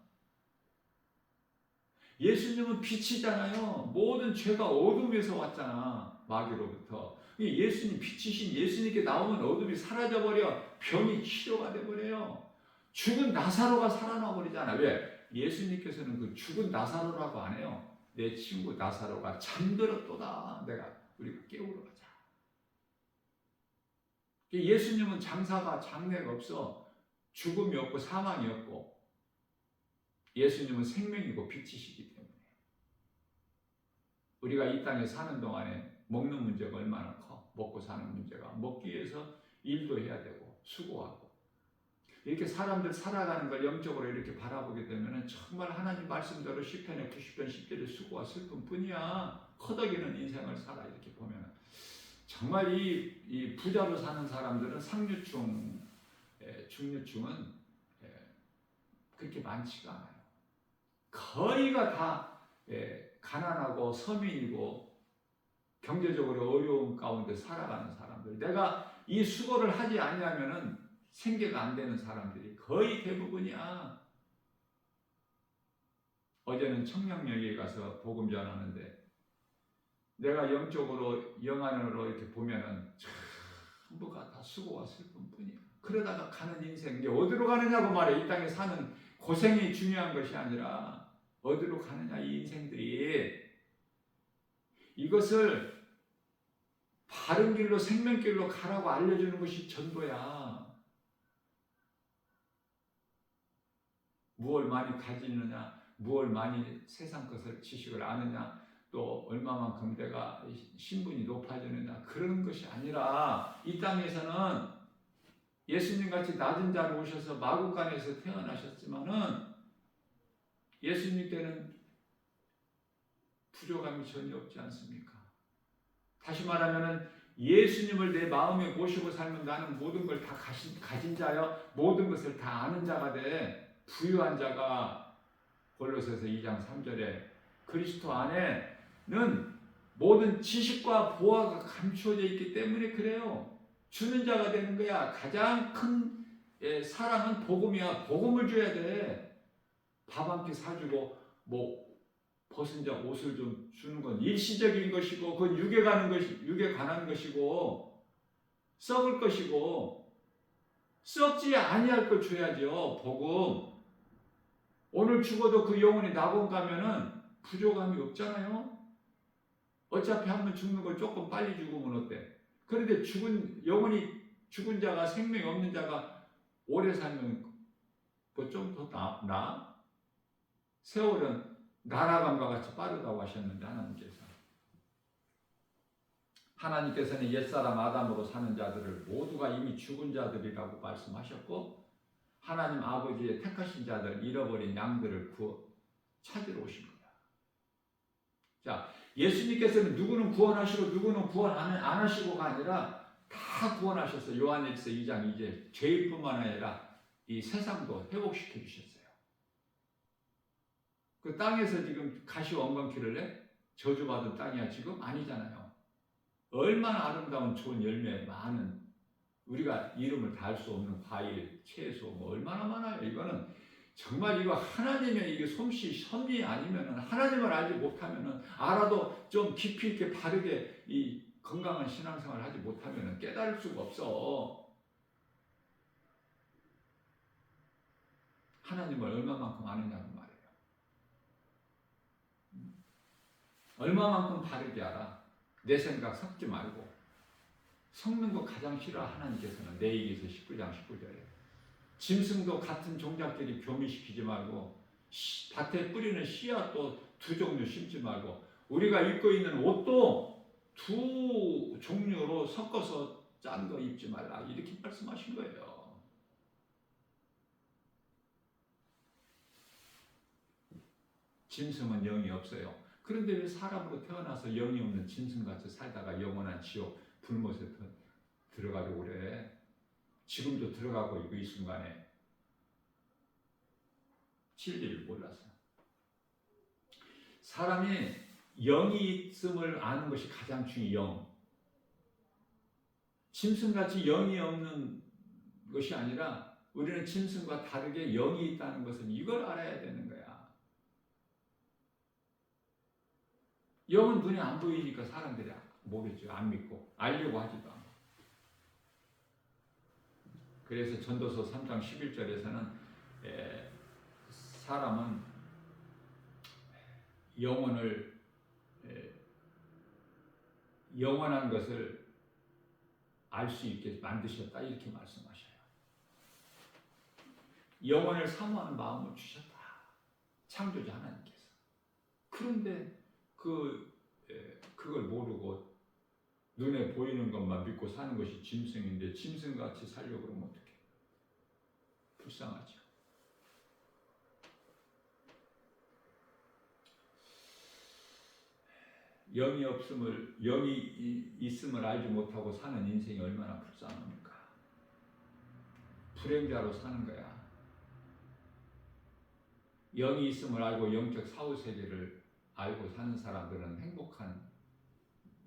예수님은 빛이잖아요. 모든 죄가 어둠에서 왔잖아. 마귀로부터. 예수님 빛이신 예수님께 나오면 어둠이 사라져버려. 병이 치료가 돼버려요. 죽은 나사로가 살아나 버리잖아. 왜? 예수님께서는 그 죽은 나사로라고 안 해요. 내 친구 나사로가 잠들었도다. 우리가 깨우러 가자. 예수님은 장래가 없어. 죽음이 없고 사망이 없고 예수님은 생명이고 빛이시기 때문에 우리가 이 땅에 사는 동안에 먹는 문제가 얼마나 커. 먹고 사는 문제가. 먹기 위해서 일도 해야 되고 수고하고 이렇게 사람들 살아가는 걸 영적으로 이렇게 바라보게 되면 정말 하나님 말씀대로 시편의 90편 10절의 수고와 슬픔 뿐이야. 허덕이는 인생을 살아. 이렇게 보면 정말 이 부자로 사는 사람들은 상류층, 중류층은 그렇게 많지가 않아요. 거의가 다 가난하고 서민이고 경제적으로 어려움 가운데 살아가는 사람들. 내가 이 수고를 하지 않냐면은 생계가 안 되는 사람들이 거의 대부분이야. 어제는 청량역에 가서 복음 전하는데 내가 영적으로 영안으로 이렇게 보면은 전부가 다 수고와 슬픔뿐이야. 그러다가 가는 인생 이제 어디로 가느냐고 말해. 이 땅에 사는 고생이 중요한 것이 아니라 어디로 가느냐 이 인생들이. 이것을 바른 길로 생명길로 가라고 알려주는 것이 전도야. 무엇을 많이 가지느냐, 무엇을 많이 세상 것을 지식을 아느냐, 또 얼마만큼 내가 신분이 높아지느냐 그런 것이 아니라 이 땅에서는 예수님같이 낮은 자로 오셔서 마구간에서 태어나셨지만은 예수님께는 부족함이 전혀 없지 않습니까? 다시 말하면은 예수님을 내 마음에 모시고 살면 나는 모든 걸 다 가진 자여 모든 것을 다 아는 자가 돼. 부유한 자가 골로새서 2장 3절에 그리스도 안에는 모든 지식과 보화가 감추어져 있기 때문에 그래요. 주는 자가 되는 거야. 가장 큰 사랑은 복음이야. 복음을 줘야 돼. 밥 한 끼 사주고 벗은 자 옷을 좀 주는 건 일시적인 것이고 그건 육에 관한 것이고 썩을 것이고 썩지 아니할 걸 줘야죠. 복음. 오늘 죽어도 그 영혼이 낙원 가면은 부족함이 없잖아요. 어차피 한 번 죽는 걸 조금 빨리 죽으면 어때? 그런데 영혼이 죽은 자가 생명이 없는 자가 오래 살면 뭐 좀 더 나아? 세월은 날아감과 같이 빠르다고 하셨는데 하나님께서는 옛사람 아담으로 사는 자들을 모두가 이미 죽은 자들이라고 말씀하셨고 하나님 아버지의 택하신 자들 잃어버린 양들을 찾으러 오신 거야. 자, 예수님께서는 누구는 구원하시고 누구는 구원 안 하시고가 아니라 다 구원하셨어요. 요한일서 2장 2절 죄일 뿐만 아니라 이 세상도 회복시켜 주셨어요. 그 땅에서 지금 가시원건키를 내? 저주받은 땅이야 지금? 아니잖아요. 얼마나 아름다운 좋은 열매 많은 우리가 이름을 다 할 수 없는 과일, 채소 얼마나 많아요. 이거는 정말 이거 하나님의 이게 섭리 아니면은 하나님을 알지 못하면은 알아도 좀 깊이 있게 바르게 이 건강한 신앙생활을 하지 못하면은 깨달을 수가 없어. 하나님을 얼마만큼 아느냐는 말이에요. 얼마만큼 바르게 알아. 내 생각 섞지 말고. 섞는 거 가장 싫어 하나님께서는. 레위기서 19장 19절에 짐승도 같은 종자끼리 교미시키지 말고 밭에 뿌리는 씨앗도 두 종류 심지 말고 우리가 입고 있는 옷도 두 종류로 섞어서 짠 거 입지 말라 이렇게 말씀하신 거예요. 짐승은 영이 없어요. 그런데 왜 사람으로 태어나서 영이 없는 짐승같이 살다가 영원한 지옥 불못에 들어가려고 그래? 지금도 들어가고 있고 이 순간에 진리를 몰라서. 사람이 영이 있음을 아는 것이 가장 중요해요. 짐승같이 영이 없는 것이 아니라 우리는 짐승과 다르게 영이 있다는 것은 이걸 알아야 되는 거야. 영은 눈에 안 보이니까 사람들이 모르죠. 안 믿고 알려고 하지도 않고. 그래서 전도서 3장 11절에서는 사람은 영원한 것을 알 수 있게 만드셨다 이렇게 말씀하셔요. 영원을 사모하는 마음을 주셨다. 창조자 하나님께서. 그런데 그걸 모르고 눈에 보이는 것만 믿고 사는 것이 짐승인데 짐승같이 살려고 그러면 어떡해? 불쌍하죠. 영이 있음을 알지 못하고 사는 인생이 얼마나 불쌍합니까? 불행자로 사는 거야. 영이 있음을 알고 영적 사후세계를 알고 사는 사람들은 행복한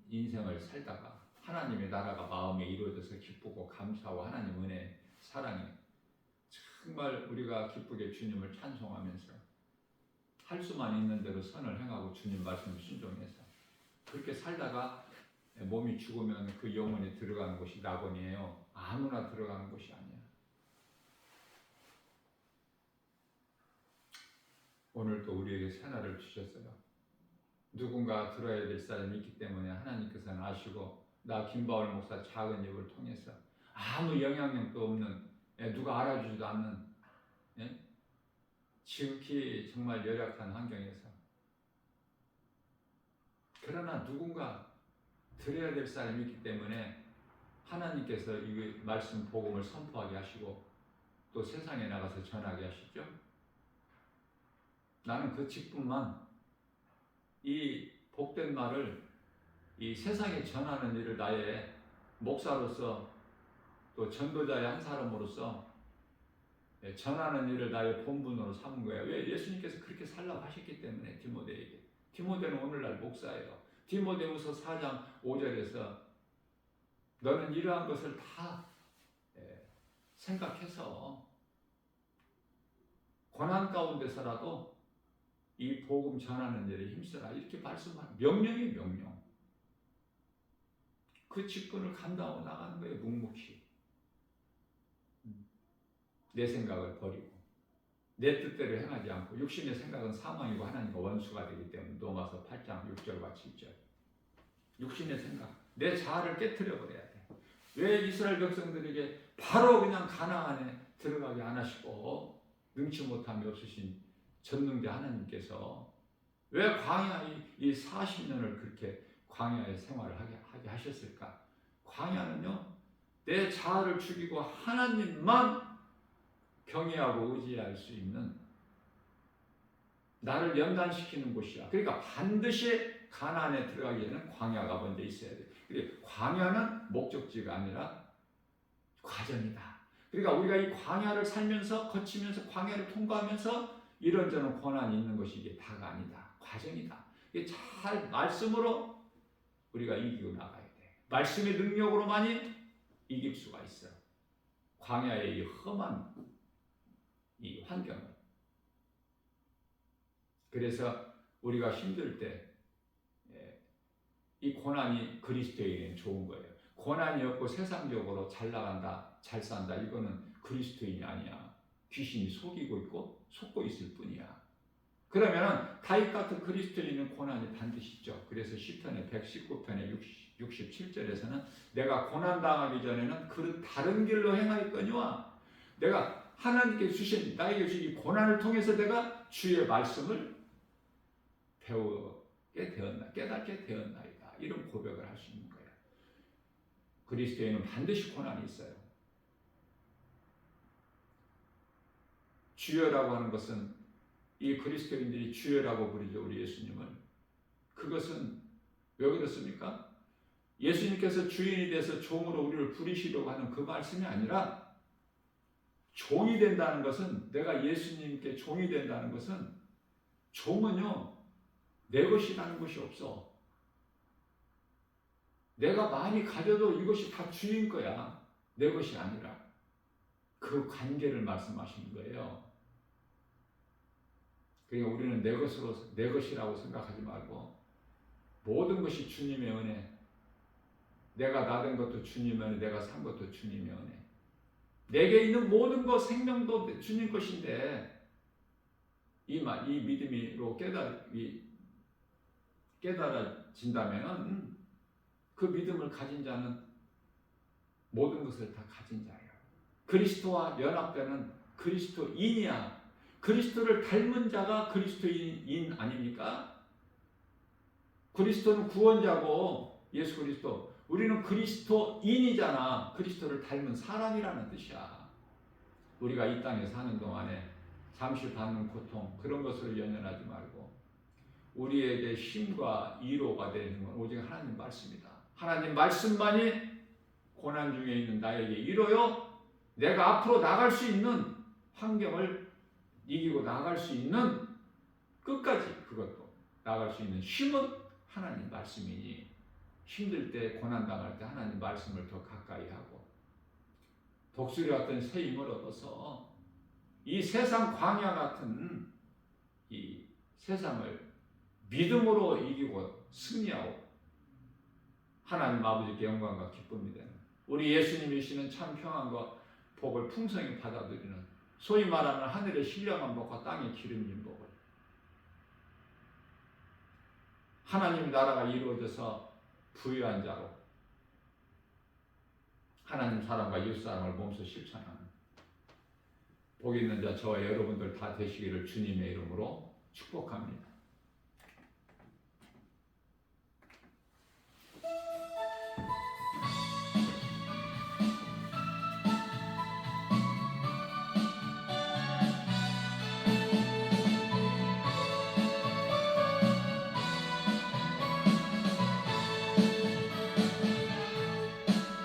인생을 살다가 하나님의 나라가 마음에 이루어져서 기쁘고 감사하고 하나님 은혜, 사랑에 정말 우리가 기쁘게 주님을 찬송하면서 할 수만 있는 대로 선을 행하고 주님 말씀을 순종해서 그렇게 살다가 몸이 죽으면 그 영혼이 들어가는 곳이 낙원이에요. 아무나 들어가는 곳이 아니야. 오늘도 우리에게 새날을 주셨어요. 누군가 들어야 될 사람이 있기 때문에 하나님께서는 아시고 나 김바울 목사 작은 입을 통해서 아무 영향력도 없는 누가 알아주지도 않는 지극히 정말 열악한 환경에서 그러나 누군가 들어야 될 사람이 있기 때문에 하나님께서 이 말씀 복음을 선포하게 하시고 또 세상에 나가서 전하게 하시죠. 나는 그 직분만 이 복된 말을 이 세상에 전하는 일을 나의 목사로서 또 전도자의 한 사람으로서 전하는 일을 나의 본분으로 삼은 거예요. 왜? 예수님께서 그렇게 살라고 하셨기 때문에 디모데에게. 디모데는 오늘날 목사예요. 디모데후서 4장 5절에서 너는 이러한 것을 다 생각해서 고난 가운데서라도 이 복음 전하는 일에 힘쓰라 이렇게 말씀하는 명령이에요. 명령. 그 직분을 감당하고 나가는 거예요. 묵묵히. 내 생각을 버리고 내 뜻대로 행하지 않고 육신의 생각은 사망이고 하나님과 원수가 되기 때문에 로마서 8장 6절과 7절 육신의 생각 내 자아를 깨트려 버려야 돼. 왜 이스라엘 백성들에게 바로 그냥 가나안에 들어가게 안 하시고 능치 못함이 없으신 전능자 하나님께서 왜 광야에 이 40년을 그렇게 광야의 생활을 하게 하셨을까? 광야는요 내 자아를 죽이고 하나님만 경외하고 의지할 수 있는 나를 연단시키는 곳이야. 그러니까 반드시 가나안에 들어가기에는 광야가 먼저 있어야 돼. 그리고 광야는 목적지가 아니라 과정이다. 그러니까 우리가 이 광야를 살면서 거치면서 광야를 통과하면서 이런저런 고난이 있는 것이 이게 다가 아니다. 과정이다. 이게 잘 말씀으로 우리가 이기고 나가야 돼. 말씀의 능력으로만이 이길 수가 있어. 광야의 이 험한 이 환경을. 그래서 우리가 힘들 때 이 고난이 그리스도인에게는 좋은 거예요. 고난이 없고 세상적으로 잘 나간다, 잘 산다 이거는 그리스도인이 아니야. 귀신이 속이고 있고 속고 있을 뿐이야. 그러면 다윗 같은 그리스도인은 고난이 반드시 있죠. 그래서 시편의 119편의 67절에서는 내가 고난 당하기 전에는 그 다른 길로 행하였거니와 내가 하나님께 주신 나에게 주신 고난을 통해서 내가 주의 말씀을 배우게 되었나 깨닫게 되었나이다. 이런 고백을 할 수 있는 거예요. 그리스도인은 반드시 고난이 있어요. 주여라고 하는 것은 이 그리스도인들이 주여라고 부르죠. 우리 예수님을. 그것은 왜 그렇습니까? 예수님께서 주인이 돼서 종으로 우리를 부리시려고 하는 그 말씀이 아니라 종이 된다는 것은 내가 예수님께 종이 된다는 것은 종은요 내 것이라는 것이 없어. 내가 많이 가져도 이것이 다 주인 거야. 내 것이 아니라 그 관계를 말씀하시는 거예요. 그러니까 우리는 내 것이라고 생각하지 말고 모든 것이 주님의 은혜. 내가 나된 것도 주님의 은혜, 내가 산 것도 주님의 은혜. 내게 있는 모든 것, 생명도 주님 것인데 이 믿음으로 깨달아진다면 그 믿음을 가진 자는 모든 것을 다 가진 자예요. 그리스도와 연합되는 그리스도인이야. 그리스도를 닮은 자가 그리스도인 아닙니까? 그리스도는 구원자고 예수 그리스도. 우리는 그리스도인이잖아. 그리스도를 닮은 사람이라는 뜻이야. 우리가 이 땅에 사는 동안에 잠시 받는 고통 그런 것을 연연하지 말고 우리에게 힘과 위로가 되는 건 오직 하나님 말씀이다. 하나님 말씀만이 고난 중에 있는 나에게 위로요. 내가 앞으로 나갈 수 있는 환경을 이기고 나갈 수 있는 끝까지 그것도 나갈 수 있는 힘은 하나님 말씀이니 힘들 때 고난당할 때 하나님 말씀을 더 가까이 하고 독수리 같은 새 힘을 얻어서 이 세상 광야 같은 이 세상을 믿음으로 이기고 승리하고 하나님 아버지께 영광과 기쁨이 되는 우리 예수님이시는 참 평안과 복을 풍성히 받아들이는 소위 말하는 하늘의 신령한 복과 땅의 기름진 복을 하나님 나라가 이루어져서 부유한 자로 하나님 사랑과 이웃 사랑을 몸소 실천하는 복 있는 자 저와 여러분들 다 되시기를 주님의 이름으로 축복합니다.